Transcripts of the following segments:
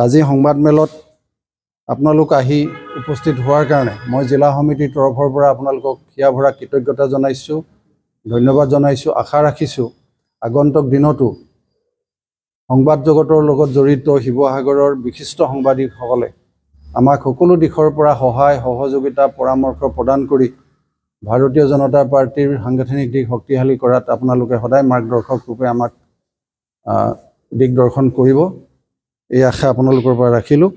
আজি সংবাদ মেলত আপোনালোক আহি উপস্থিত হোৱাৰ কাৰণে মই জিলা সমিতিৰ তৰফৰ পৰা আপোনালোকক হিয়াভৰা কৃতজ্ঞতা জনাইছোঁ, ধন্যবাদ জনাইছোঁ। আশা ৰাখিছোঁ আগন্তুক দিনতো সংবাদ জগতৰ লগত জড়িত শিৱসাগৰৰ বিশিষ্ট সাংবাদিকসকলে আমাক সকলো দিশৰ পৰা সহায় সহযোগিতা পৰামৰ্শ প্ৰদান কৰি ভাৰতীয় জনতা পাৰ্টিৰ সাংগঠনিক দিশ শক্তিশালী কৰাত আপোনালোকে সদায় মাৰ্গদৰ্শক ৰূপে আমাক দিগদৰ্শন কৰিব, এই আশা আপোনালোকৰ পৰা ৰাখিলোঁ।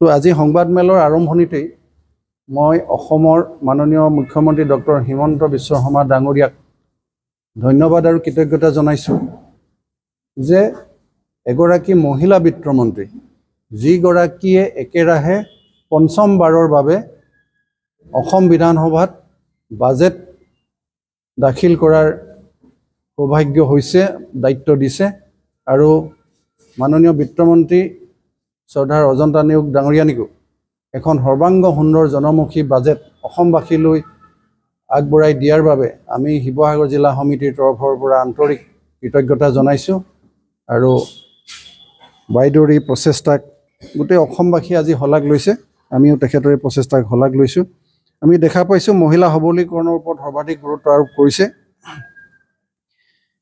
তো আজি সংবাদ মেলৰ আৰম্ভণিতেই মই অসমৰ মাননীয় মুখ্যমন্ত্ৰী ডক্টৰ হিমন্ত বিশ্ব শৰ্মা ডাঙৰীয়াক ধন্যবাদ আৰু কৃতজ্ঞতা জনাইছোঁ যে এগৰাকী মহিলা বিত্তমন্ত্ৰী যিগৰাকীয়ে একেৰাহে পঞ্চমবাৰৰ বাবে অসম বিধানসভাত বাজেট দাখিল কৰাৰ সৌভাগ্য হৈছে, দায়িত্ব দিছে আৰু মাননীয় বিত্তমন্ত্ৰী শ্ৰদ্ধাৰ অজন্তা নেওগ ডাঙৰীয়ানীকো এখন সৰ্বাংগ সুন্দৰ জনমুখী বাজেট অসমবাসীলৈ আগবঢ়াই দিয়াৰ বাবে আমি শিৱসাগৰ জিলা সমিতিৰ তৰফৰ পৰা আন্তৰিক কৃতজ্ঞতা জনাইছোঁ। আৰু বাইদেউৰ এই প্ৰচেষ্টাক গোটেই অসমবাসী আজি শলাগ লৈছে, আমিও তেখেতৰ এই প্ৰচেষ্টাক শলাগ লৈছোঁ। আমি দেখা পাইছোঁ মহিলা সবলীকৰণৰ ওপৰত সৰ্বাধিক গুৰুত্ব আৰোপ কৰিছে।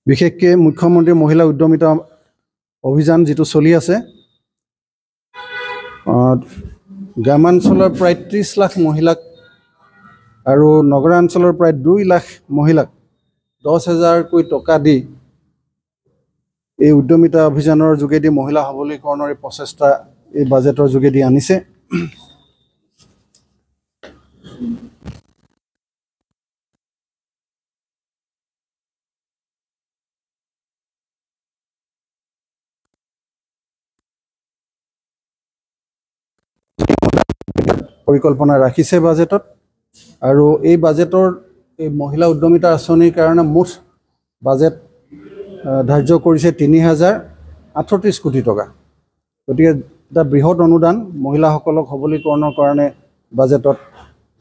বিশেষকৈ মুখ্যমন্ত্ৰীৰ মহিলা উদ্যমিতা অভিযান যিটো চলি আছে, গ্ৰামাঞ্চলৰ প্ৰায় 30 লাখ মহিলাক আৰু নগৰাঞ্চলৰ প্ৰায় 2 লাখ মহিলাক 10,000কৈ টকা দি এই উদ্যমিতা অভিযানৰ যোগেদি মহিলা সবলীকৰণৰ এই প্ৰচেষ্টা এই বাজেটৰ যোগেদি আনিছে। পৰিকল্পনা ৰাখিছে বাজেটত, আৰু এই বাজেটৰ এই মহিলা উদ্যমিতা আঁচনিৰ কাৰণে মুঠ বাজেট ধাৰ্য কৰিছে 3,038 কোটি টকা। গতিকে এটা বৃহৎ অনুদান মহিলাসকলক সবলীকৰণৰ কাৰণে বাজেটত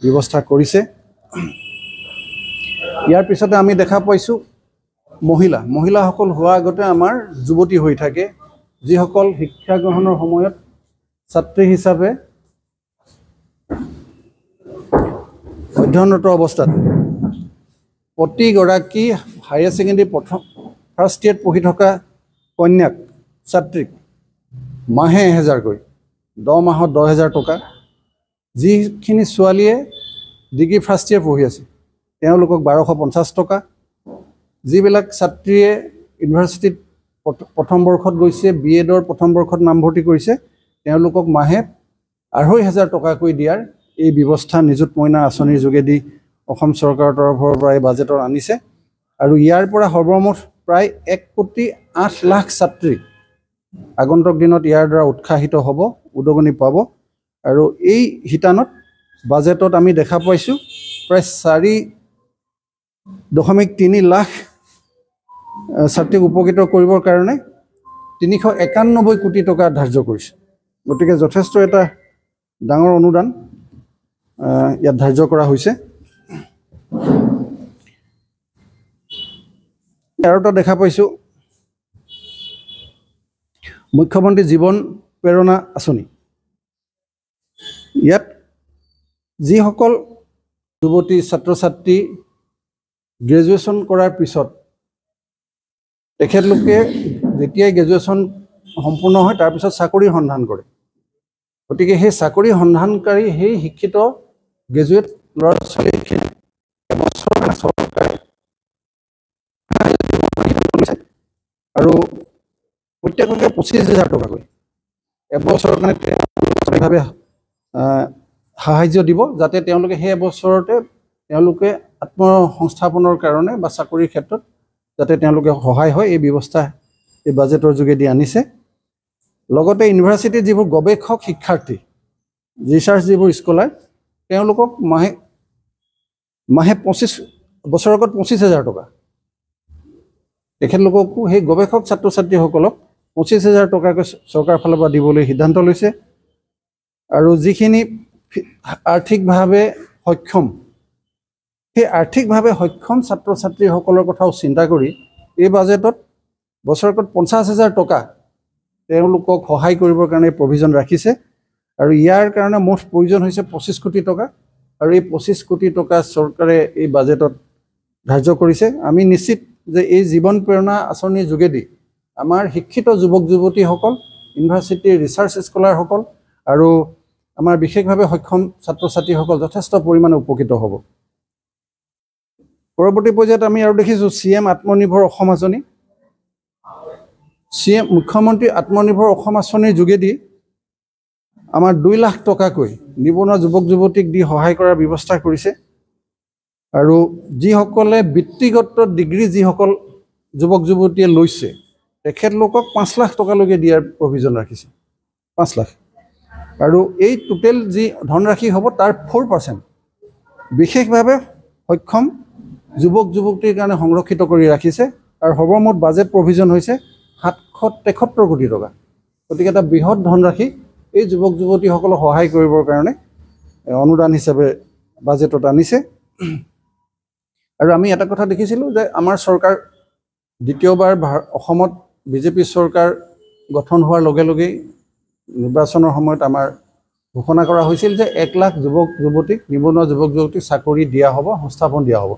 ব্যৱস্থা কৰিছে। ইয়াৰ পিছতে আমি দেখা পাইছোঁ মহিলাসকল হোৱাৰ আগতে আমাৰ যুৱতী হৈ থাকে, যিসকল শিক্ষা গ্ৰহণৰ সময়ত ছাত্ৰী হিচাপে অধ্যয়নৰত অৱস্থাত প্ৰতিগৰাকী হায়াৰ ছেকেণ্ডেৰী ফাৰ্ষ্ট ইয়েৰত পঢ়ি থকা কন্যাক ছাত্ৰীক মাহে 1,000কৈ 10 মাহত 10,000 টকা, যিখিনি ছোৱালীয়ে ডিগ্ৰী ফাৰ্ষ্ট ইয়েৰ পঢ়ি আছে তেওঁলোকক 1,250 টকা, যিবিলাক ছাত্ৰীয়ে ইউনিভাৰ্চিটিত প্ৰথম বৰ্ষত গৈছে, BEdৰ প্ৰথম বৰ্ষত নামভৰ্তি কৰিছে, তেওঁলোকক মাহে 2,500 টকাকৈ দিয়াৰ এই ব্যৱস্থা নিযুত মইনা আঁচনিৰ যোগেদি অসম চৰকাৰৰ তৰফৰ পৰা এই বাজেটৰ আনিছে। আৰু ইয়াৰ পৰা সৰ্বমুঠ প্ৰায় 1,08 লাখ ছাত্ৰী আগন্তুক দিনত ইয়াৰ দ্বাৰা উৎসাহিত হ'ব, উদগনি পাব। আৰু এই শিতানত বাজেটত আমি দেখা পাইছোঁ প্ৰায় 4.3 লাখ ছাত্ৰীক উপকৃত কৰিবৰ কাৰণে 391 কোটি টকা ধাৰ্য কৰিছে। গতিকে যথেষ্ট এটা ডাঙৰ অনুদান ইয়াত ধাৰ্য কৰা হৈছে। আৰু এটা দেখা পাইছোঁ মুখ্যমন্ত্ৰী জীৱন প্ৰেৰণা আঁচনি। ইয়াত যিসকল যুৱতী ছাত্ৰ ছাত্ৰী গ্ৰেজুৱেশ্যন কৰাৰ পিছত তেখেতলোকে যেতিয়াই গ্ৰেজুৱেশ্যন সম্পূৰ্ণ হয় তাৰপিছত চাকৰিৰ সন্ধান কৰে, গতিকে সেই চাকৰি সন্ধানকাৰী সেই শিক্ষিত গ্ৰেজুৱেট ল'ৰা ছোৱালীখিনি এবছৰৰ কাৰণে চৰকাৰে আৰু প্ৰত্যেককে 25,000 টকাকৈ এবছৰৰ কাৰণে চৰকাৰীভাৱে সাহায্য দিব, যাতে তেওঁলোকে সেই এবছৰতে তেওঁলোকে আত্মসংস্থাপনৰ কাৰণে বা চাকৰিৰ ক্ষেত্ৰত যাতে তেওঁলোকে সহায় হয়, এই ব্যৱস্থা এই বাজেটৰ যোগেদি আনিছে। লগতে ইউনিভাৰ্চিটিৰ যিবোৰ গৱেষক শিক্ষাৰ্থী, ৰিচাৰ্চ যিবোৰ স্কলাৰ, তেওঁলোকক মাহে বছৰেকত 25,000 টকা, তেখেতলোককো সেই গৱেষক ছাত্ৰ ছাত্ৰীসকলক 25,000 টকাকৈ চৰকাৰৰ ফালৰ পৰা দিবলৈ সিদ্ধান্ত লৈছে। আৰু যিখিনি আৰ্থিকভাৱে সক্ষম, সেই আৰ্থিকভাৱে সক্ষম ছাত্ৰ ছাত্ৰীসকলৰ কথাও চিন্তা কৰি এই বাজেটত বছৰেকত 50,000 টকা তেওঁলোকক সহায় কৰিবৰ কাৰণে প্ৰভিজন ৰাখিছে আৰু ইয়াৰ কাৰণে মুঠ প্ৰয়োজন হৈছে 25 কোটি টকা আৰু এই 25 কোটি টকা চৰকাৰে এই বাজেটত ধাৰ্য কৰিছে আমি নিশ্চিত যে এই জীৱন প্ৰেৰণা আঁচনিৰ যোগেদি আমাৰ শিক্ষিত যুৱক যুৱতীসকল ইউনিভাৰ্চিটিৰ ৰিচাৰ্চ স্কলাৰসকল আৰু আমাৰ বিশেষভাৱে সক্ষম ছাত্ৰ ছাত্ৰীসকল যথেষ্ট পৰিমাণে উপকৃত হ'ব পৰৱৰ্তী পৰ্যায়ত আমি আৰু দেখিছোঁ CM আত্মনিৰ্ভৰ অসম আঁচনি CM মুখ্যমন্ত্ৰী আত্মনিৰ্ভৰ অসম আঁচনিৰ যোগেদি আমাৰ 2 লাখ টকাকৈ নিবনুৱা যুৱক যুৱতীক দি সহায় কৰাৰ ব্যৱস্থা কৰিছে আৰু যিসকলে বৃত্তিগত ডিগ্ৰী যিসকল যুৱক যুৱতীয়ে লৈছে তেখেতলোকক 5 লাখ টকালৈকে দিয়াৰ প্ৰভিজন ৰাখিছে 5 লাখ আৰু এই টোটেল যি ধনৰাশি হ'ব তাৰ 4% বিশেষভাৱে সক্ষম যুৱক যুৱতীৰ কাৰণে সংৰক্ষিত কৰি ৰাখিছে আৰু সৰ্বমুঠ বাজেট প্ৰভিজন হৈছে 773 কোটি টকা গতিকে এটা বৃহৎ ধনৰাশি এই যুৱক যুৱতীসকলক সহায় কৰিবৰ কাৰণে অনুদান হিচাপে বাজেটত আনিছে আৰু আমি এটা কথা দেখিছিলোঁ যে আমাৰ চৰকাৰ দ্বিতীয়বাৰ অসমত বিজেপি চৰকাৰ গঠন হোৱাৰ লগে লগে নিৰ্বাচনৰ সময়ত আমাৰ ঘোষণা কৰা হৈছিল যে 1 লাখ যুৱক যুৱতীক নিবনুৱা যুৱক যুৱতীক চাকৰি দিয়া হ'ব সংস্থাপন দিয়া হ'ব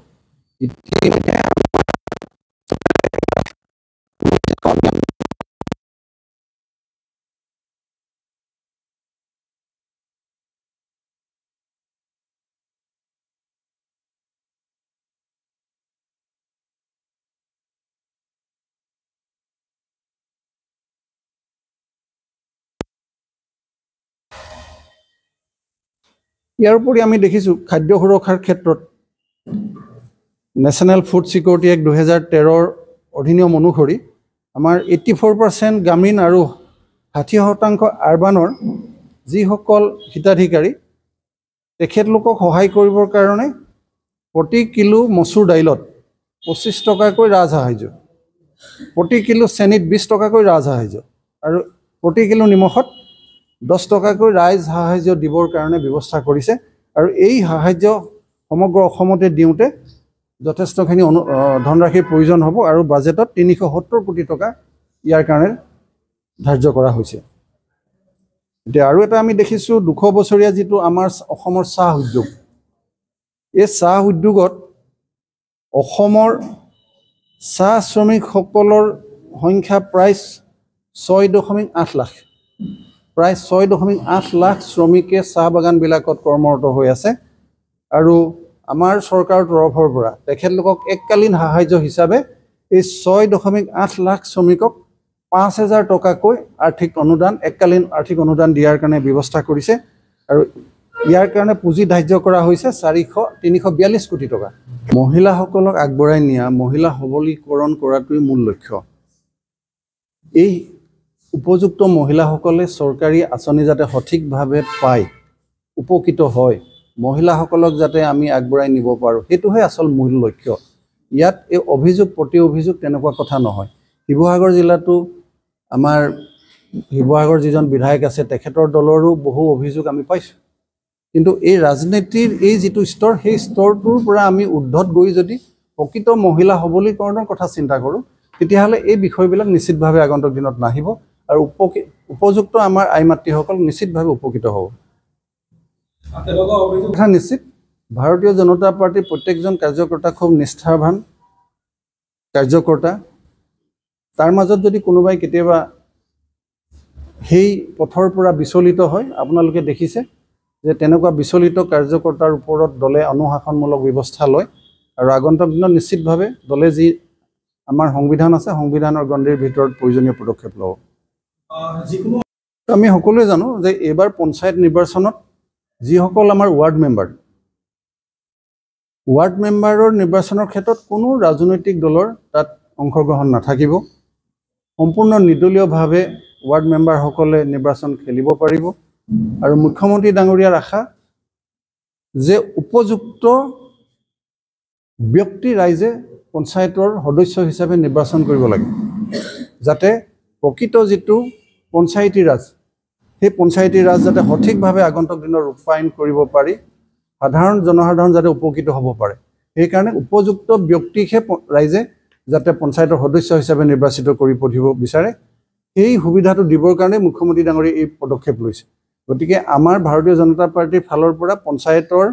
ইয়াৰ উপৰি আমি দেখিছোঁ খাদ্য সুৰক্ষাৰ ক্ষেত্ৰত নেশ্যনেল ফুড ছিকিউৰিটি এক্ট 2013 অধিনিয়ম অনুসৰি আমাৰ 84% গ্ৰামীণ আৰু 60% আৰবানৰ যিসকল হিতাধিকাৰী তেখেতলোকক সহায় কৰিবৰ কাৰণে প্ৰতি কিলো মচুৰ দাইলত 25 টকাকৈ ৰাজসাহাৰ্য প্ৰতি কিলো চেনিত 20 টকাকৈ ৰাজসাহাৰ্য আৰু প্ৰতি কিলো নিমখত 10 টকাকৈ ৰাইজ সাহায্য দিবৰ কাৰণে ব্যৱস্থা কৰিছে আৰু এই সাহায্য সমগ্ৰ অসমতে দিওঁতে যথেষ্টখিনি ধনৰাশিৰ প্ৰয়োজন হ'ব আৰু বাজেটত 370 কোটি টকা ইয়াৰ কাৰণে ধাৰ্য কৰা হৈছে এতিয়া আৰু এটা আমি দেখিছোঁ 200 বছৰীয়া যিটো আমাৰ অসমৰ চাহ উদ্যোগ এই চাহ উদ্যোগত অসমৰ চাহ শ্ৰমিকসকলৰ সংখ্যা প্ৰায় 6.8 লাখ প্ৰায় 6.8 লাখ শ্ৰমিকে চাহ বাগানবিলাকত কৰ্মৰত হৈ আছে আৰু আমাৰ চৰকাৰৰ তৰফৰ পৰা তেখেতলোকক এককালীন সাহায্য হিচাপে এই 6.8 লাখ শ্ৰমিকক 5,000 টকাকৈ আৰ্থিক অনুদান এককালীন আৰ্থিক অনুদান দিয়াৰ কাৰণে ব্যৱস্থা কৰিছে আৰু ইয়াৰ কাৰণে পুঁজি ধাৰ্য কৰা হৈছে 342 কোটি টকা মহিলাসকলক আগবঢ়াই নিয়া মহিলা সবলীকৰণ কৰাটোৱেই মূল লক্ষ্য এই উপযুক্ত মহিলাসকলে চৰকাৰী আঁচনি যাতে সঠিকভাৱে পায় উপকৃত হয় মহিলাসকলক যাতে আমি আগবঢ়াই নিব পাৰোঁ সেইটোহে আচল মূল লক্ষ্য ইয়াত এই অভিযোগ প্ৰতি অভিযোগ তেনেকুৱা কথা নহয় শিৱসাগৰ জিলাতো আমাৰ শিৱসাগৰ যিজন বিধায়ক আছে তেখেতৰ দলৰো বহু অভিযোগ আমি পাইছোঁ কিন্তু এই ৰাজনীতিৰ এই যিটো স্তৰ সেই স্তৰটোৰ পৰা আমি ঊৰ্ধত গৈ যদি প্ৰকৃত মহিলা সবলীকৰণৰ কথা চিন্তা কৰোঁ তেতিয়াহ'লে এই বিষয়বিলাক নিশ্চিতভাৱে আগন্তুক দিনত নাহিব আৰু উপযুক্ত আমাৰ আই মাতৃসকল নিশ্চিতভাৱে উপকৃত হ'ব কথা নিশ্চিত ভাৰতীয় জনতা পাৰ্টিৰ প্ৰত্যেকজন কাৰ্যকৰ্তা খুব নিষ্ঠাৱান কাৰ্যকৰ্তা তাৰ মাজত যদি কোনোবাই কেতিয়াবা সেই পথৰ পৰা বিচলিত হয় আপোনালোকে দেখিছে যে তেনেকুৱা বিচলিত কাৰ্যকৰ্তাৰ ওপৰত দলে অনুশাসনমূলক ব্যৱস্থা লয় আৰু আগন্তুক দিনত নিশ্চিতভাৱে দলে যি আমাৰ সংবিধান আছে সংবিধানৰ গণ্ডিৰ ভিতৰত প্ৰয়োজনীয় পদক্ষেপ ল'ব আমি সকলোৱে জানো যে এইবাৰ পঞ্চায়ত নিৰ্বাচনত যিসকল আমাৰ ৱাৰ্ড মেম্বাৰৰ নিৰ্বাচনৰ ক্ষেত্ৰত কোনো ৰাজনৈতিক দলৰ তাত অংশগ্ৰহণ নাথাকিব সম্পূৰ্ণ নিৰ্দলীয়ভাৱে ৱাৰ্ড মেম্বাৰসকলে নিৰ্বাচন খেলিব পাৰিব আৰু মুখ্যমন্ত্ৰী ডাঙৰীয়াৰ আশা যে উপযুক্ত ব্যক্তি ৰাইজে পঞ্চায়তৰ সদস্য হিচাপে নিৰ্বাচন কৰিব লাগে যাতে প্ৰকৃত যিটো পঞ্চায়তী ৰাজ সেই পঞ্চায়তী ৰাজ যাতে সঠিকভাৱে আগন্তুক দিনত ৰূপায়ণ কৰিব পাৰি জনসাধাৰণ যাতে উপকৃত হ'ব পাৰে সেইকাৰণে উপযুক্ত ব্যক্তিকহে ৰাইজে যাতে পঞ্চায়তৰ সদস্য হিচাপে নিৰ্বাচিত কৰি পঠিয়াব বিচাৰে সেই সুবিধাটো দিবৰ কাৰণে মুখ্যমন্ত্ৰী ডাঙৰীয়াই এই পদক্ষেপ লৈছে গতিকে আমাৰ ভাৰতীয় জনতা পাৰ্টিৰ ফালৰ পৰা পঞ্চায়তৰ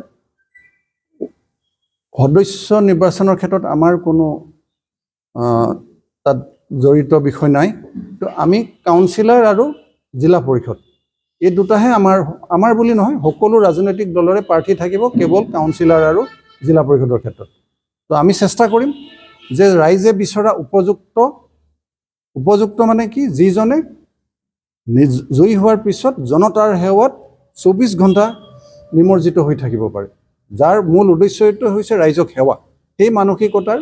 সদস্য নিৰ্বাচনৰ ক্ষেত্ৰত আমাৰ কোনো তাত জড়িত বিষয় নাই তো আমি কাউন্সিলৰ আৰু জিলা পৰিষদ এই দুটাহে আমাৰ বুলি নহয় সকলো ৰাজনৈতিক দলৰে প্ৰাৰ্থী থাকিব কেৱল কাউন্সিলৰ আৰু জিলা পৰিষদৰ ক্ষেত্ৰত তো আমি চেষ্টা কৰিম যে ৰাইজে বিচৰা উপযুক্ত মানে কি যিজনে জয়ী হোৱাৰ পিছত জনতাৰ সেৱাত 24 ঘণ্টা নিমজ্জিত হৈ থাকিব পাৰে যাৰ মূল উদ্দেশ্যটো হৈছে ৰাইজক সেৱা সেই মানসিকতাৰ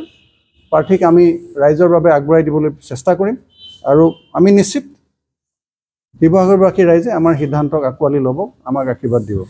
প্ৰাৰ্থীক আমি ৰাইজৰ বাবে আগবঢ়াই দিবলৈ চেষ্টা কৰিম আৰু আমি নিশ্চিত শিৱসাগৰবাসী ৰাইজে আমাৰ সিদ্ধান্তক আঁকোৱালি ল'ব আমাক আশীৰ্বাদ দিব